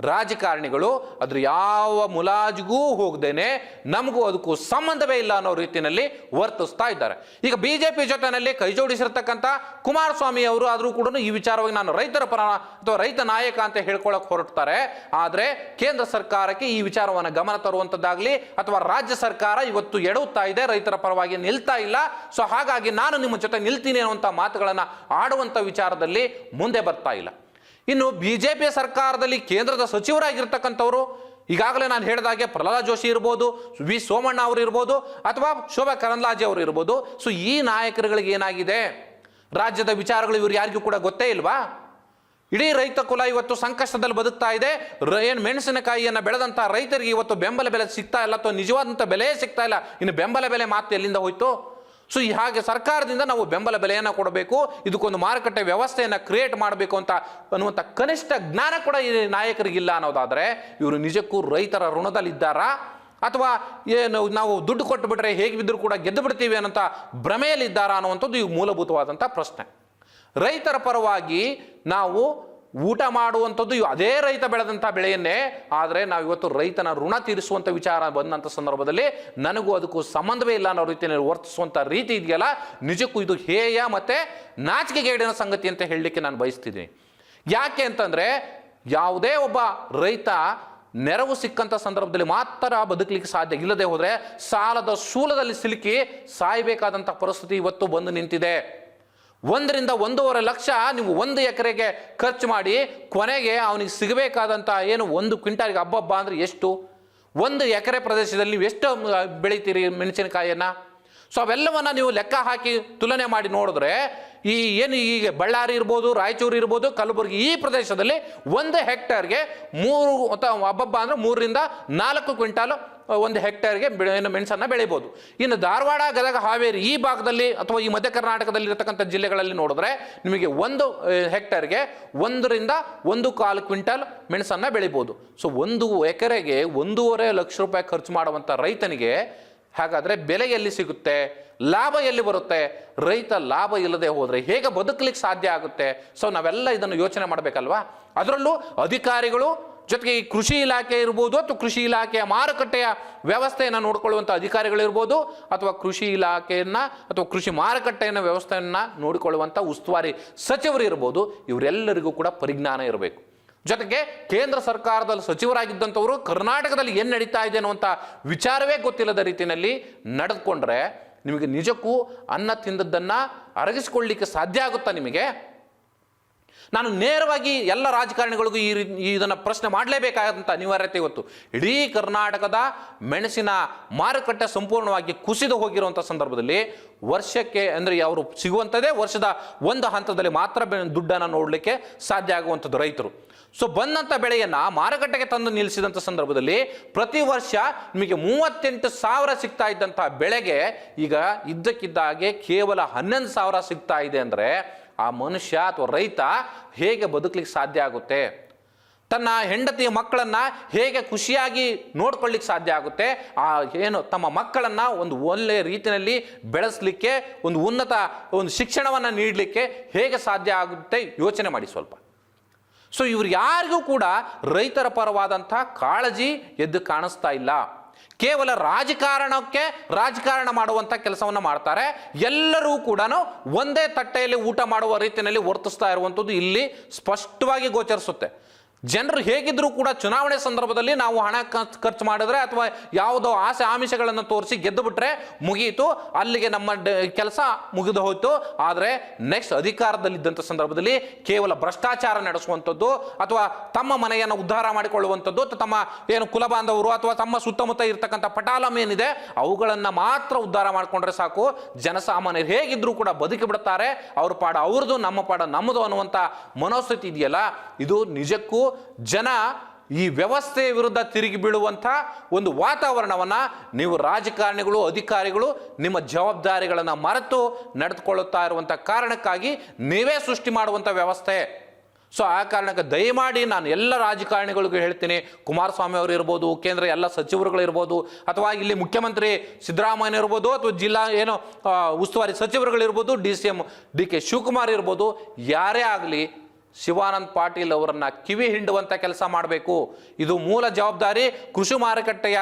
ರಾಜಕಾರಣಿಗಳು ಅದ್ರ ಯಾವ ಮುಲಾಜಿಗೂ ಹೋಗದೇನೆ ನಮಗೂ ಅದಕ್ಕೂ ಸಂಬಂಧವೇ ಇಲ್ಲ ಅನ್ನೋ ರೀತಿಯಲ್ಲಿ ವರ್ತಿಸ್ತಾ ಇದ್ದಾರೆ. ಈಗ ಬಿಜೆಪಿ ಜೊತೆಯಲ್ಲಿ ಕೈ ಜೋಡಿಸಿರ್ತಕ್ಕಂಥ ಕುಮಾರಸ್ವಾಮಿ ಅವರು ಆದರೂ ಕೂಡ ಈ ವಿಚಾರವಾಗಿ ನಾನು ರೈತರ ಪರ ಅಥವಾ ರೈತ ನಾಯಕ ಅಂತ ಹೇಳ್ಕೊಳ್ಳೋಕೆ ಹೊರಡ್ತಾರೆ. ಆದರೆ ಕೇಂದ್ರ ಸರ್ಕಾರಕ್ಕೆ ಈ ವಿಚಾರವನ್ನು ಗಮನ ತರುವಂಥದ್ದಾಗಲಿ ಅಥವಾ ರಾಜ್ಯ ಸರ್ಕಾರ ಇವತ್ತು ಎಡುತ್ತಾ ಇದೆ, ರೈತರ ಪರವಾಗಿ ನಿಲ್ತಾ ಇಲ್ಲ. ಸೊ ಹಾಗಾಗಿ ನಾನು ನಿಮ್ಮ ಜೊತೆ ನಿಲ್ತೀನಿ ಅನ್ನುವಂಥ ಮಾತುಗಳನ್ನು ಆಡುವಂಥ ವಿಚಾರದಲ್ಲಿ ಮುಂದೆ ಬರ್ತಾ ಇಲ್ಲ. ಇನ್ನು ಬಿಜೆಪಿ ಸರ್ಕಾರದಲ್ಲಿ ಕೇಂದ್ರದ ಸಚಿವರಾಗಿರ್ತಕ್ಕಂಥವರು ಈಗಾಗಲೇ ನಾನು ಹೇಳಿದಾಗೆ ಪ್ರಹ್ಲಾದ್ ಜೋಶಿ ಇರ್ಬೋದು, ವಿ ಸೋಮಣ್ಣ ಅವರು ಇರ್ಬೋದು ಅಥವಾ ಶೋಭಾ ಕರಂದ್ಲಾಜೆ ಅವರು ಇರ್ಬೋದು. ಸೊ ಈ ನಾಯಕರುಗಳಿಗೆ ಏನಾಗಿದೆ? ರಾಜ್ಯದ ವಿಚಾರಗಳು ಇವರು ಯಾರಿಗೂ ಕೂಡ ಗೊತ್ತೇ ಇಲ್ವಾ? ಇಡೀ ರೈತ ಕುಲ ಇವತ್ತು ಸಂಕಷ್ಟದಲ್ಲಿ ಬದುಕ್ತಾ ಇದೆ. ಏನು ಮೆಣಸಿನಕಾಯಿಯನ್ನು ಬೆಳೆದಂಥ ರೈತರಿಗೆ ಇವತ್ತು ಬೆಂಬಲ ಬೆಲೆ ಸಿಗ್ತಾ ಇಲ್ಲ ಅಥವಾ ನಿಜವಾದಂಥ ಬೆಲೆ ಸಿಗ್ತಾ ಇಲ್ಲ. ಇನ್ನು ಬೆಂಬಲ ಬೆಲೆ ಮಾತು ಎಲ್ಲಿಂದ ಹೋಯ್ತು? ಸೊ ಹಾಗೆ ಸರ್ಕಾರದಿಂದ ನಾವು ಬೆಂಬಲ ಬೆಲೆಯನ್ನು ಕೊಡಬೇಕು, ಇದಕ್ಕೊಂದು ಮಾರುಕಟ್ಟೆ ವ್ಯವಸ್ಥೆಯನ್ನು ಕ್ರಿಯೇಟ್ ಮಾಡಬೇಕು ಅನ್ನುವಂಥ ಕನಿಷ್ಠ ಜ್ಞಾನ ಕೂಡ ಈ ನಾಯಕರಿಗಿಲ್ಲ ಅನ್ನೋದಾದರೆ ಇವರು ನಿಜಕ್ಕೂ ರೈತರ ಋಣದಲ್ಲಿದ್ದಾರಾ ಅಥವಾ ಏನು ನಾವು ದುಡ್ಡು ಕೊಟ್ಟು ಬಿಟ್ರೆ ಹೇಗೆ ಬಿದ್ದರೂ ಕೂಡ ಗೆದ್ದು ಬಿಡ್ತೀವಿ ಅನ್ನೋಂಥ ಭ್ರಮೆಯಲ್ಲಿದ್ದಾರಾ ಅನ್ನುವಂಥದ್ದು ಈ ಮೂಲಭೂತವಾದಂಥ ಪ್ರಶ್ನೆ. ರೈತರ ಪರವಾಗಿ ನಾವು ಊಟ ಮಾಡುವಂಥದ್ದು ಅದೇ ರೈತ ಬೆಳೆದಂಥ ಬೆಳೆಯನ್ನೇ. ಆದರೆ ನಾವು ಇವತ್ತು ರೈತನ ಋಣ ತೀರಿಸುವಂಥ ವಿಚಾರ ಬಂದಂಥ ಸಂದರ್ಭದಲ್ಲಿ ನನಗೂ ಅದಕ್ಕೂ ಸಂಬಂಧವೇ ಇಲ್ಲ ಅನ್ನೋ ರೀತಿಯಲ್ಲಿ ವರ್ತಿಸುವಂಥ ರೀತಿ ಇದೆಯಲ್ಲ, ನಿಜಕ್ಕೂ ಇದು ಹೇಯ ಮತ್ತು ನಾಚಿಕೆಗೇಡಿನ ಸಂಗತಿ ಅಂತ ಹೇಳಲಿಕ್ಕೆ ನಾನು ಬಯಸ್ತಿದ್ದೀನಿ. ಯಾಕೆ ಅಂತಂದರೆ ಯಾವುದೇ ಒಬ್ಬ ರೈತ ನೆರವು ಸಿಕ್ಕಂಥ ಸಂದರ್ಭದಲ್ಲಿ ಮಾತ್ರ ಬದುಕಲಿಕ್ಕೆ ಸಾಧ್ಯ, ಇಲ್ಲದೆ ಹೋದರೆ ಸಾಲದ ಶೂಲದಲ್ಲಿ ಸಿಲುಕಿ ಸಾಯಬೇಕಾದಂಥ ಪರಿಸ್ಥಿತಿ ಇವತ್ತು ಬಂದು ನಿಂತಿದೆ. 1 ರಿಂದ 1.5 ಲಕ್ಷ ನೀವು 1 ಎಕರೆಗೆ ಖರ್ಚು ಮಾಡಿ ಕೊನೆಗೆ ಅವನಿಗೆ ಸಿಗಬೇಕಾದಂಥ ಏನು 1 ಕ್ವಿಂಟಾಲ್ಗೆ ಹಬ್ಬ ಅಂದರೆ ಎಷ್ಟು? 1 ಎಕರೆ ಪ್ರದೇಶದಲ್ಲಿ ನೀವು ಎಷ್ಟು ಬೆಳಿತೀರಿ ಮೆಣಸಿನಕಾಯಿಯನ್ನು? ಸೊ ಅವೆಲ್ಲವನ್ನು ನೀವು ಲೆಕ್ಕ ಹಾಕಿ ತುಲನೆ ಮಾಡಿ ನೋಡಿದ್ರೆ ಏನು ಈಗ ಬಳ್ಳಾರಿ ಇರ್ಬೋದು, ರಾಯಚೂರು ಇರ್ಬೋದು, ಕಲಬುರಗಿ ಈ ಪ್ರದೇಶದಲ್ಲಿ 1 ಹೆಕ್ಟೇರ್ಗೆ 3 ಹಬ್ಬ ಅಂದರೆ 3 ರಿಂದ 4 ಕ್ವಿಂಟಾಲು 1 ಹೆಕ್ಟೇರ್ಗೆ ಮೆಣಸನ್ನು ಬೆಳಿಬೋದು. ಇನ್ನು ಧಾರವಾಡ, ಗದಗ, ಹಾವೇರಿ ಈ ಭಾಗದಲ್ಲಿ ಅಥವಾ ಈ ಮಧ್ಯ ಕರ್ನಾಟಕದಲ್ಲಿ ಇರತಕ್ಕಂಥ ಜಿಲ್ಲೆಗಳಲ್ಲಿ ನೋಡಿದ್ರೆ ನಿಮಗೆ 1 ಹೆಕ್ಟೇರ್ಗೆ 1 ರಿಂದ 1.25 ಕ್ವಿಂಟಲ್ ಮೆಣಸನ್ನು ಬೆಳಿಬೋದು. ಸೊ 1 ಎಕರೆಗೆ 1.5 ಲಕ್ಷ ರೂಪಾಯಿ ಖರ್ಚು ಮಾಡುವಂಥ ರೈತನಿಗೆ ಹಾಗಾದರೆ ಬೆಲೆ ಎಲ್ಲಿ ಸಿಗುತ್ತೆ? ಲಾಭ ಎಲ್ಲಿ ಬರುತ್ತೆ? ರೈತ ಲಾಭ ಇಲ್ಲದೆ ಹೋದರೆ ಹೇಗೆ ಬದುಕಲಿಕ್ಕೆ ಸಾಧ್ಯ ಆಗುತ್ತೆ? ಸೊ ನಾವೆಲ್ಲ ಇದನ್ನು ಯೋಚನೆ ಮಾಡಬೇಕಲ್ವಾ? ಅದರಲ್ಲೂ ಅಧಿಕಾರಿಗಳು ಜೊತೆಗೆ ಈ ಕೃಷಿ ಇಲಾಖೆ ಇರ್ಬೋದು ಅಥವಾ ಕೃಷಿ ಇಲಾಖೆಯ ಮಾರುಕಟ್ಟೆಯ ವ್ಯವಸ್ಥೆಯನ್ನು ನೋಡಿಕೊಳ್ಳುವಂಥ ಅಧಿಕಾರಿಗಳಿರ್ಬೋದು ಅಥವಾ ಕೃಷಿ ಇಲಾಖೆಯನ್ನು ಅಥವಾ ಕೃಷಿ ಮಾರುಕಟ್ಟೆಯನ್ನು ವ್ಯವಸ್ಥೆಯನ್ನು ನೋಡಿಕೊಳ್ಳುವಂಥ ಉಸ್ತುವಾರಿ ಸಚಿವರು ಇರ್ಬೋದು. ಇವರೆಲ್ಲರಿಗೂ ಕೂಡ ಪರಿಜ್ಞಾನ ಇರಬೇಕು. ಜೊತೆಗೆ ಕೇಂದ್ರ ಸರ್ಕಾರದಲ್ಲಿ ಸಚಿವರಾಗಿದ್ದಂಥವರು ಕರ್ನಾಟಕದಲ್ಲಿ ಏನು ನಡೀತಾ ಇದೆ ಅನ್ನುವಂಥ ವಿಚಾರವೇ ಗೊತ್ತಿಲ್ಲದ ರೀತಿಯಲ್ಲಿ ನಡೆದುಕೊಂಡ್ರೆ ನಿಮಗೆ ನಿಜಕ್ಕೂ ಅನ್ನ ತಿಂದದ್ದನ್ನು ಅರಗಿಸಿಕೊಳ್ಳಲಿಕ್ಕೆ ಸಾಧ್ಯ ಆಗುತ್ತಾ ನಿಮಗೆ? ನಾನು ನೇರವಾಗಿ ಎಲ್ಲ ರಾಜಕಾರಣಿಗಳಿಗೂ ಇದನ್ನು ಪ್ರಶ್ನೆ ಮಾಡಲೇಬೇಕಾದಂಥ ಅನಿವಾರ್ಯತೆ ಇವತ್ತು. ಇಡೀ ಕರ್ನಾಟಕದ ಮೆಣಸಿನ ಮಾರುಕಟ್ಟೆ ಸಂಪೂರ್ಣವಾಗಿ ಕುಸಿದು ಹೋಗಿರುವಂಥ ಸಂದರ್ಭದಲ್ಲಿ ವರ್ಷಕ್ಕೆ ಅಂದರೆ ಅವರು ಸಿಗುವಂಥದ್ದೇ ವರ್ಷದ ಒಂದು ಹಂತದಲ್ಲಿ ಮಾತ್ರ ದುಡ್ಡನ್ನು ನೋಡಲಿಕ್ಕೆ ಸಾಧ್ಯ ಆಗುವಂಥದ್ದು ರೈತರು. ಸೊ ಬಂದಂಥ ಬೆಳೆಯನ್ನು ಮಾರುಕಟ್ಟೆಗೆ ತಂದು ನಿಲ್ಲಿಸಿದಂಥ ಸಂದರ್ಭದಲ್ಲಿ ಪ್ರತಿ ವರ್ಷ ನಿಮಗೆ 38,000 ಸಿಗ್ತಾ ಇದ್ದಂಥ ಬೆಳೆಗೆ ಈಗ ಇದ್ದಕ್ಕಿದ್ದಾಗೆ ಕೇವಲ 11,000 ಸಿಗ್ತಾ ಇದೆ ಅಂದರೆ ಆ ಮನುಷ್ಯ ಅಥವಾ ರೈತ ಹೇಗೆ ಬದುಕಲಿಕ್ಕೆ ಸಾಧ್ಯ ಆಗುತ್ತೆ? ತನ್ನ ಹೆಂಡತಿಯ ಮಕ್ಕಳನ್ನು ಹೇಗೆ ಖುಷಿಯಾಗಿ ನೋಡ್ಕೊಳ್ಳಿಕ್ಕೆ ಸಾಧ್ಯ ಆಗುತ್ತೆ? ಏನು ತಮ್ಮ ಮಕ್ಕಳನ್ನು ಒಂದು ಒಳ್ಳೆಯ ರೀತಿಯಲ್ಲಿ ಬೆಳೆಸಲಿಕ್ಕೆ ಒಂದು ಉನ್ನತ ಒಂದು ಶಿಕ್ಷಣವನ್ನು ನೀಡಲಿಕ್ಕೆ ಹೇಗೆ ಸಾಧ್ಯ ಆಗುತ್ತೆ? ಯೋಚನೆ ಮಾಡಿ ಸ್ವಲ್ಪ. ಸೊ ಇವ್ರು ಯಾರಿಗೂ ಕೂಡ ರೈತರ ಪರವಾದಂಥ ಕಾಳಜಿ ಎದ್ದು ಕಾಣಿಸ್ತಾ ಇಲ್ಲ. ಕೇವಲ ರಾಜಕಾರಣ ಮಾಡುವಂಥ ಕೆಲಸವನ್ನು ಮಾಡ್ತಾರೆ. ಎಲ್ಲರೂ ಕೂಡ ಒಂದೇ ತಟ್ಟೆಯಲ್ಲಿ ಊಟ ಮಾಡುವ ರೀತಿಯಲ್ಲಿ ವರ್ತಿಸ್ತಾ ಇರುವಂಥದ್ದು ಇಲ್ಲಿ ಸ್ಪಷ್ಟವಾಗಿ ಗೋಚರಿಸುತ್ತೆ. ಜನರು ಹೇಗಿದ್ರೂ ಕೂಡ ಚುನಾವಣೆ ಸಂದರ್ಭದಲ್ಲಿ ನಾವು ಹಣ ಖರ್ಚು ಮಾಡಿದ್ರೆ ಅಥವಾ ಯಾವುದೋ ಆಸೆ ಆಮಿಷಗಳನ್ನು ತೋರಿಸಿ ಗೆದ್ದು ಬಿಟ್ರೆ ಮುಗಿಯಿತು, ಅಲ್ಲಿಗೆ ನಮ್ಮ ಕೆಲಸ ಮುಗಿದು ಹೋಯ್ತು. ಆದರೆ ನೆಕ್ಸ್ಟ್ ಅಧಿಕಾರದಲ್ಲಿದ್ದಂಥ ಸಂದರ್ಭದಲ್ಲಿ ಕೇವಲ ಭ್ರಷ್ಟಾಚಾರ ನಡೆಸುವಂಥದ್ದು ಅಥವಾ ತಮ್ಮ ಮನೆಯನ್ನು ಉದ್ಧಾರ ಮಾಡಿಕೊಳ್ಳುವಂಥದ್ದು, ತಮ್ಮ ಏನು ಕುಲಬಾಂಧವರು ಅಥವಾ ತಮ್ಮ ಸುತ್ತಮುತ್ತ ಇರ್ತಕ್ಕಂಥ ಪಟಾಲಂ ಏನಿದೆ ಅವುಗಳನ್ನು ಮಾತ್ರ ಉದ್ಧಾರ ಮಾಡಿಕೊಂಡ್ರೆ ಸಾಕು. ಜನಸಾಮಾನ್ಯರು ಹೇಗಿದ್ರೂ ಕೂಡ ಬದುಕಿ ಬಿಡುತ್ತಾರೆ. ಅವ್ರ ಪಾಡ ಅವ್ರದ್ದು, ನಮ್ಮ ಪಾಡ ನಮ್ಮದು ಅನ್ನುವಂಥ ಮನೋಸ್ಥಿತಿ ಇದೆಯಲ್ಲ, ಇದು ನಿಜಕ್ಕೂ ಜನ ಈ ವ್ಯವಸ್ಥೆಯ ವಿರುದ್ಧ ತಿರುಗಿ ಬೀಳುವಂಥ ಒಂದು ವಾತಾವರಣವನ್ನು ನೀವು ರಾಜಕಾರಣಿಗಳು, ಅಧಿಕಾರಿಗಳು ನಿಮ್ಮ ಜವಾಬ್ದಾರಿಗಳನ್ನು ಮರೆತು ನಡೆದುಕೊಳ್ಳುತ್ತಾ ಇರುವಂಥ ಕಾರಣಕ್ಕಾಗಿ ನೀವೇ ಸೃಷ್ಟಿ ಮಾಡುವಂಥ ವ್ಯವಸ್ಥೆ. ಸೊ ಆ ಕಾರಣಕ್ಕೆ ದಯಮಾಡಿ ನಾನು ಎಲ್ಲ ರಾಜಕಾರಣಿಗಳಿಗೂ ಹೇಳ್ತೀನಿ, ಕುಮಾರಸ್ವಾಮಿ ಅವರು ಇರ್ಬೋದು, ಕೇಂದ್ರ ಎಲ್ಲ ಸಚಿವರುಗಳಿರ್ಬೋದು, ಅಥವಾ ಇಲ್ಲಿ ಮುಖ್ಯಮಂತ್ರಿ ಸಿದ್ದರಾಮಯ್ಯ ಇರ್ಬೋದು, ಅಥವಾ ಜಿಲ್ಲಾ ಉಸ್ತುವಾರಿ ಸಚಿವರುಗಳಿರ್ಬೋದು, DCM DK ಶಿವಕುಮಾರ್ ಇರ್ಬೋದು, ಯಾರೇ ಆಗಲಿ ಶಿವಾನಂದ ಪಾಟೀಲ್ ಅವರನ್ನ ಕಿವಿ ಹಿಂಡುವಂಥ ಕೆಲಸ ಮಾಡಬೇಕು. ಇದು ಮೂಲ ಜವಾಬ್ದಾರಿ ಕೃಷಿ ಮಾರುಕಟ್ಟೆಯ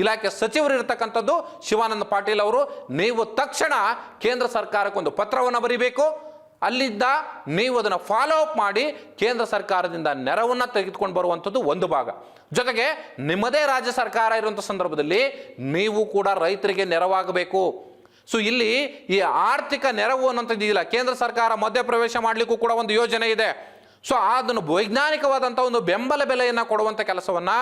ಇಲಾಖೆ ಸಚಿವರು ಇರತಕ್ಕಂಥದ್ದು ಶಿವಾನಂದ ಪಾಟೀಲ್ ಅವರು. ನೀವು ತಕ್ಷಣ ಕೇಂದ್ರ ಸರ್ಕಾರಕ್ಕೊಂದು ಪತ್ರವನ್ನು ಬರೀಬೇಕು. ಅಲ್ಲಿದ್ದ ನೀವು ಅದನ್ನು ಫಾಲೋ ಅಪ್ ಮಾಡಿ ಕೇಂದ್ರ ಸರ್ಕಾರದಿಂದ ನೆರವನ್ನು ತೆಗೆದುಕೊಂಡು ಬರುವಂಥದ್ದು ಒಂದು ಭಾಗ. ಜೊತೆಗೆ ನಿಮ್ಮದೇ ರಾಜ್ಯ ಸರ್ಕಾರ ಇರುವಂಥ ಸಂದರ್ಭದಲ್ಲಿ ನೀವು ಕೂಡ ರೈತರಿಗೆ ನೆರವಾಗಬೇಕು. ಸೊ ಇಲ್ಲಿ ಈ ಆರ್ಥಿಕ ನೆರವು ಅನ್ನೋಂಥದ್ದು ಇದೆಯಲ್ಲ, ಕೇಂದ್ರ ಸರ್ಕಾರ ಮಧ್ಯಪ್ರವೇಶ ಮಾಡಲಿಕ್ಕೂ ಕೂಡ ಒಂದು ಯೋಜನೆ ಇದೆ. ಸೊ ಅದನ್ನು ವೈಜ್ಞಾನಿಕವಾದಂಥ ಒಂದು ಬೆಂಬಲ ಬೆಲೆಯನ್ನು ಕೊಡುವಂಥ ಕೆಲಸವನ್ನು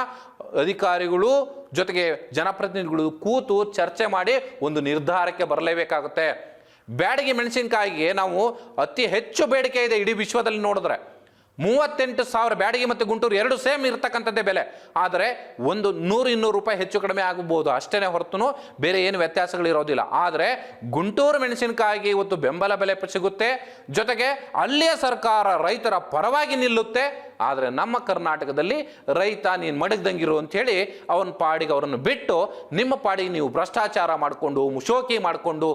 ಅಧಿಕಾರಿಗಳು ಜೊತೆಗೆ ಜನಪ್ರತಿನಿಧಿಗಳು ಕೂತು ಚರ್ಚೆ ಮಾಡಿ ಒಂದು ನಿರ್ಧಾರಕ್ಕೆ ಬರಲೇಬೇಕಾಗುತ್ತೆ. ಬ್ಯಾಡಗಿ ಮೆಣಸಿನಕಾಯಿಗೆ ನಾವು ಅತಿ ಹೆಚ್ಚು ಬೇಡಿಕೆ ಇದೆ ಇಡೀ ವಿಶ್ವದಲ್ಲಿ ನೋಡಿದ್ರೆ. 38,000 ಬ್ಯಾಡಗಿ ಮತ್ತು ಗುಂಟೂರು ಎರಡು ಸೇಮ್ ಇರತಕ್ಕಂಥದ್ದೇ ಬೆಲೆ. ಆದರೆ ಒಂದು 100-200 ರೂಪಾಯಿ ಹೆಚ್ಚು ಕಡಿಮೆ ಆಗಬಹುದು ಅಷ್ಟೇ ಹೊರತು ಬೇರೆ ಏನು ವ್ಯತ್ಯಾಸಗಳಿರೋದಿಲ್ಲ. ಆದರೆ ಗುಂಟೂರು ಮೆಣಸಿನಕಾಯಿಗೆ ಇವತ್ತು ಬೆಂಬಲ ಬೆಲೆ ಸಿಗುತ್ತೆ. ಜೊತೆಗೆ ಅಲ್ಲಿಯ ಸರ್ಕಾರ ರೈತರ ಪರವಾಗಿ ನಿಲ್ಲುತ್ತೆ. ಆದರೆ ನಮ್ಮ ಕರ್ನಾಟಕದಲ್ಲಿ ರೈತ ನೀನು ಮಡಗ್ದಂಗಿರು ಅಂಥೇಳಿ ಅವನ ಪಾಡಿಗೆ ಅವರನ್ನು ಬಿಟ್ಟು ನಿಮ್ಮ ಪಾಡಿಗೆ ನೀವು ಭ್ರಷ್ಟಾಚಾರ ಮಾಡಿಕೊಂಡು ಶೋಕಿ ಮಾಡಿಕೊಂಡು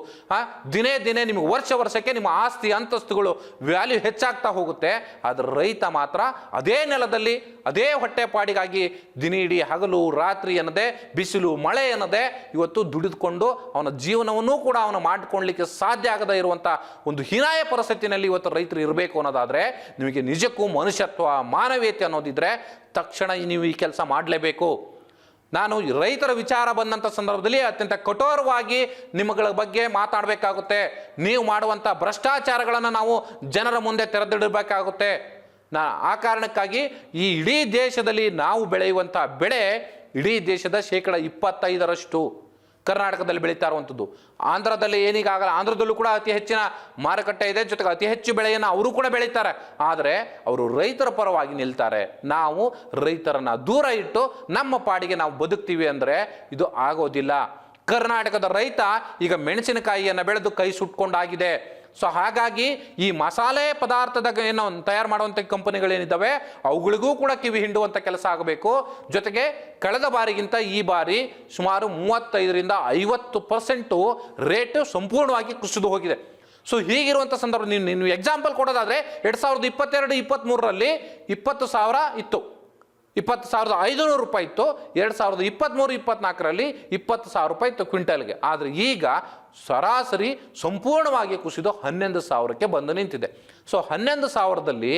ದಿನೇ ದಿನೇ ನಿಮಗೆ ವರ್ಷಕ್ಕೆ ನಿಮ್ಮ ಆಸ್ತಿ ಅಂತಸ್ತುಗಳು ವ್ಯಾಲ್ಯೂ ಹೆಚ್ಚಾಗ್ತಾ ಹೋಗುತ್ತೆ. ಆದರೆ ರೈತ ಮಾತ್ರ ಅದೇ ನೆಲದಲ್ಲಿ ಅದೇ ಹೊಟ್ಟೆ ಪಾಡಿಗಾಗಿ ದಿನೀಡಿ ಹಗಲು ರಾತ್ರಿ ಅನ್ನದೆ ಬಿಸಿಲು ಮಳೆ ಅನ್ನದೆ ಇವತ್ತು ದುಡಿದುಕೊಂಡು ಅವನ ಜೀವನವನ್ನೂ ಕೂಡ ಅವನು ಮಾಡಿಕೊಳ್ಳಲಿಕ್ಕೆ ಸಾಧ್ಯ ಆಗದೇ ಇರುವಂಥ ಒಂದು ಹೀನಾಯ ಪರಿಸ್ಥಿತಿನಲ್ಲಿ ಇವತ್ತು ರೈತರು ಇರಬೇಕು ಅನ್ನೋದಾದರೆ ನಿಮಗೆ ನಿಜಕ್ಕೂ ಮನುಷ್ಯತ್ವ ಮಾನವೀಯತೆ ಅನ್ನೋದಿದ್ರೆ ತಕ್ಷಣ ನೀವು ಈ ಕೆಲಸ ಮಾಡಲೇಬೇಕು. ನಾನು ರೈತರ ವಿಚಾರ ಬಂದಂಥ ಸಂದರ್ಭದಲ್ಲಿ ಅತ್ಯಂತ ಕಠೋರವಾಗಿ ನಿಮ್ಮಗಳ ಬಗ್ಗೆ ಮಾತಾಡಬೇಕಾಗುತ್ತೆ. ನೀವು ಮಾಡುವಂಥ ಭ್ರಷ್ಟಾಚಾರಗಳನ್ನು ನಾವು ಜನರ ಮುಂದೆ ತೆರೆದಿಡಬೇಕಾಗುತ್ತೆ. ಆ ಕಾರಣಕ್ಕಾಗಿ ಈ ಇಡೀ ದೇಶದಲ್ಲಿ ನಾವು ಬೆಳೆಯುವಂಥ ಬೆಳೆ ಇಡೀ ದೇಶದ 25% ಕರ್ನಾಟಕದಲ್ಲಿ ಬೆಳೀತಾ ಇರುವಂಥದ್ದು. ಆಂಧ್ರದಲ್ಲಿ ಏನೀಗಾಗಲ್ಲ, ಆಂಧ್ರದಲ್ಲೂ ಕೂಡ ಅತಿ ಹೆಚ್ಚಿನ ಮಾರುಕಟ್ಟೆ ಇದೆ. ಜೊತೆಗೆ ಅತಿ ಹೆಚ್ಚು ಬೆಳೆಯನ್ನು ಅವರು ಕೂಡ ಬೆಳೀತಾರೆ. ಆದರೆ ಅವರು ರೈತರ ಪರವಾಗಿ ನಿಲ್ತಾರೆ. ನಾವು ರೈತರನ್ನ ದೂರ ಇಟ್ಟು ನಮ್ಮ ಪಾಡಿಗೆ ನಾವು ಬದುಕ್ತೀವಿ ಅಂದರೆ ಇದು ಆಗೋದಿಲ್ಲ. ಕರ್ನಾಟಕದ ರೈತ ಈಗ ಮೆಣಸಿನಕಾಯಿಯನ್ನು ಬೆಳೆದು ಕೈ ಸುಟ್ಕೊಂಡಾಗಿದೆ. ಸೊ ಹಾಗಾಗಿ ಈ ಮಸಾಲೆ ಪದಾರ್ಥದ ಏನೋ ತಯಾರು ಮಾಡುವಂಥ ಕಂಪನಿಗಳೇನಿದ್ದಾವೆ ಅವುಗಳಿಗೂ ಕೂಡ ಕಿವಿ ಹಿಂಡುವಂಥ ಕೆಲಸ ಆಗಬೇಕು. ಜೊತೆಗೆ ಕಳೆದ ಬಾರಿಗಿಂತ ಈ ಬಾರಿ ಸುಮಾರು 35-50% ರೇಟ್ ಸಂಪೂರ್ಣವಾಗಿ ಕುಸಿದು ಹೋಗಿದೆ. ಸೊ ಹೀಗಿರುವಂಥ ಸಂದರ್ಭ ನೀವು ಎಕ್ಸಾಂಪಲ್ ಕೊಡೋದಾದರೆ 2022-23ರಲ್ಲಿ 20,000 ಇತ್ತು, 20,500 ರೂಪಾಯಿ ಇತ್ತು. 2023-24ರಲ್ಲಿ 20,000 ರೂಪಾಯಿ ಇತ್ತು ಕ್ವಿಂಟಲ್ಗೆ. ಆದರೆ ಈಗ ಸರಾಸರಿ ಸಂಪೂರ್ಣವಾಗಿ ಕುಸಿದು 11,000ಕ್ಕೆ ಬಂದು ನಿಂತಿದೆ. ಸೊ 11,000ದಲ್ಲಿ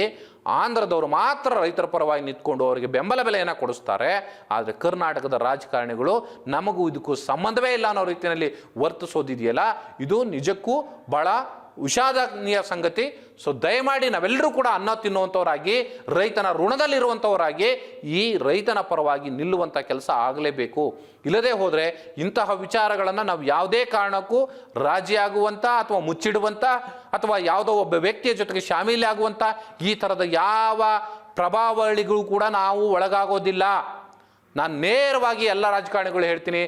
ಆಂಧ್ರದವರು ಮಾತ್ರ ರೈತರ ಪರವಾಗಿ ನಿಂತ್ಕೊಂಡು ಅವರಿಗೆ ಬೆಂಬಲ ಬೆಲೆಯನ್ನು ಕೊಡಿಸ್ತಾರೆ. ಆದರೆ ಕರ್ನಾಟಕದ ರಾಜಕಾರಣಿಗಳು ನಮಗೂ ಇದಕ್ಕೂ ಸಂಬಂಧವೇ ಇಲ್ಲ ಅನ್ನೋ ರೀತಿಯಲ್ಲಿ ವರ್ತಿಸೋದಿದೆಯಲ್ಲ, ಇದು ನಿಜಕ್ಕೂ ಬಹಳ ವಿಷಾದನೀಯ ಸಂಗತಿ. ಸೊ ದಯಮಾಡಿ ನಾವೆಲ್ಲರೂ ಕೂಡ ಅನ್ನ ತಿನ್ನುವಂಥವರಾಗಿ ರೈತನ ಋಣದಲ್ಲಿರುವಂಥವರಾಗಿ ಈ ರೈತನ ಪರವಾಗಿ ನಿಲ್ಲುವಂಥ ಕೆಲಸ ಆಗಲೇಬೇಕು. ಇಲ್ಲದೆ ಹೋದರೆ ಇಂತಹ ವಿಚಾರಗಳನ್ನು ನಾವು ಯಾವುದೇ ಕಾರಣಕ್ಕೂ ರಾಜಿಯಾಗುವಂಥ ಅಥವಾ ಮುಚ್ಚಿಡುವಂಥ ಅಥವಾ ಯಾವುದೋ ಒಬ್ಬ ವ್ಯಕ್ತಿಯ ಜೊತೆಗೆ ಶಾಮೀಲಿ ಆಗುವಂಥ ಈ ಥರದ ಯಾವ ಪ್ರಭಾವಳಿಗಳು ಕೂಡ ನಾವು ಒಳಗಾಗೋದಿಲ್ಲ. ನಾನು ನೇರವಾಗಿ ಎಲ್ಲ ರಾಜಕಾರಣಿಗಳು ಹೇಳ್ತೀನಿ,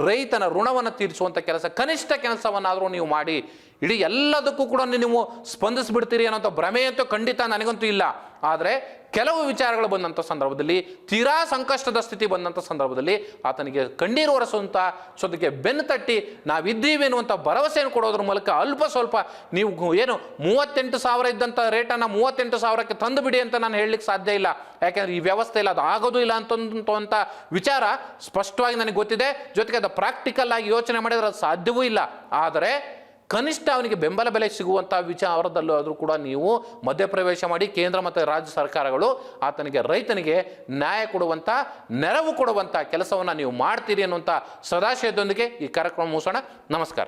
ರೈತನ ಋಣವನ್ನು ತೀರಿಸುವಂಥ ಕೆಲಸ ಕನಿಷ್ಠ ಕೆಲಸವನ್ನಾದರೂ ನೀವು ಮಾಡಿ. ಇಡೀ ಎಲ್ಲದಕ್ಕೂ ಕೂಡ ನೀವು ಸ್ಪಂದಿಸ್ಬಿಡ್ತೀರಿ ಅನ್ನೋಂಥ ಭ್ರಮೆಯಂತೂ ಖಂಡಿತ ನನಗಂತೂ ಇಲ್ಲ. ಆದರೆ ಕೆಲವು ವಿಚಾರಗಳು ಬಂದಂಥ ಸಂದರ್ಭದಲ್ಲಿ, ತೀರಾ ಸಂಕಷ್ಟದ ಸ್ಥಿತಿ ಬಂದಂಥ ಸಂದರ್ಭದಲ್ಲಿ ಆತನಿಗೆ ಕಣ್ಣೀರು ಒರೆಸುವಂಥ ಜೊತೆಗೆ ಬೆನ್ನು ತಟ್ಟಿ ನಾವಿದ್ದೀವಿ ಅನ್ನುವಂಥ ಭರವಸೆಯನ್ನು ಕೊಡೋದ್ರ ಮೂಲಕ ಅಲ್ಪ ಸ್ವಲ್ಪ ನೀವು ಏನು 38,000 ಇದ್ದಂಥ ರೇಟನ್ನು 38,000ಕ್ಕೆ ತಂದು ಬಿಡಿ ಅಂತ ನಾನು ಹೇಳಲಿಕ್ಕೆ ಸಾಧ್ಯ ಇಲ್ಲ. ಯಾಕೆಂದರೆ ಈ ವ್ಯವಸ್ಥೆ ಇಲ್ಲ, ಅದು ಆಗೋದು ಇಲ್ಲ ಅಂತಂತ ವಿಚಾರ ಸ್ಪಷ್ಟವಾಗಿ ನನಗೆ ಗೊತ್ತಿದೆ. ಜೊತೆಗೆ ಅದು ಪ್ರಾಕ್ಟಿಕಲ್ ಆಗಿ ಯೋಚನೆ ಮಾಡಿದರೆ ಅದು ಸಾಧ್ಯವೂ ಇಲ್ಲ. ಆದರೆ ಕನಿಷ್ಠ ಅವನಿಗೆ ಬೆಂಬಲ ಬೆಲೆ ಸಿಗುವಂಥ ವಿಚಾರದಲ್ಲೂ ಆದರೂ ಕೂಡ ನೀವು ಮಧ್ಯಪ್ರವೇಶ ಮಾಡಿ ಕೇಂದ್ರ ಮತ್ತು ರಾಜ್ಯ ಸರ್ಕಾರಗಳು ಆತನಿಗೆ ರೈತನಿಗೆ ನ್ಯಾಯ ಕೊಡುವಂಥ ನೆರವು ಕೊಡುವಂಥ ಕೆಲಸವನ್ನು ನೀವು ಮಾಡ್ತೀರಿ ಅನ್ನುವಂಥ ಸದಾಶಯದೊಂದಿಗೆ ಈ ಕಾರ್ಯಕ್ರಮ ಮುಗಿಸೋಣ. ನಮಸ್ಕಾರ.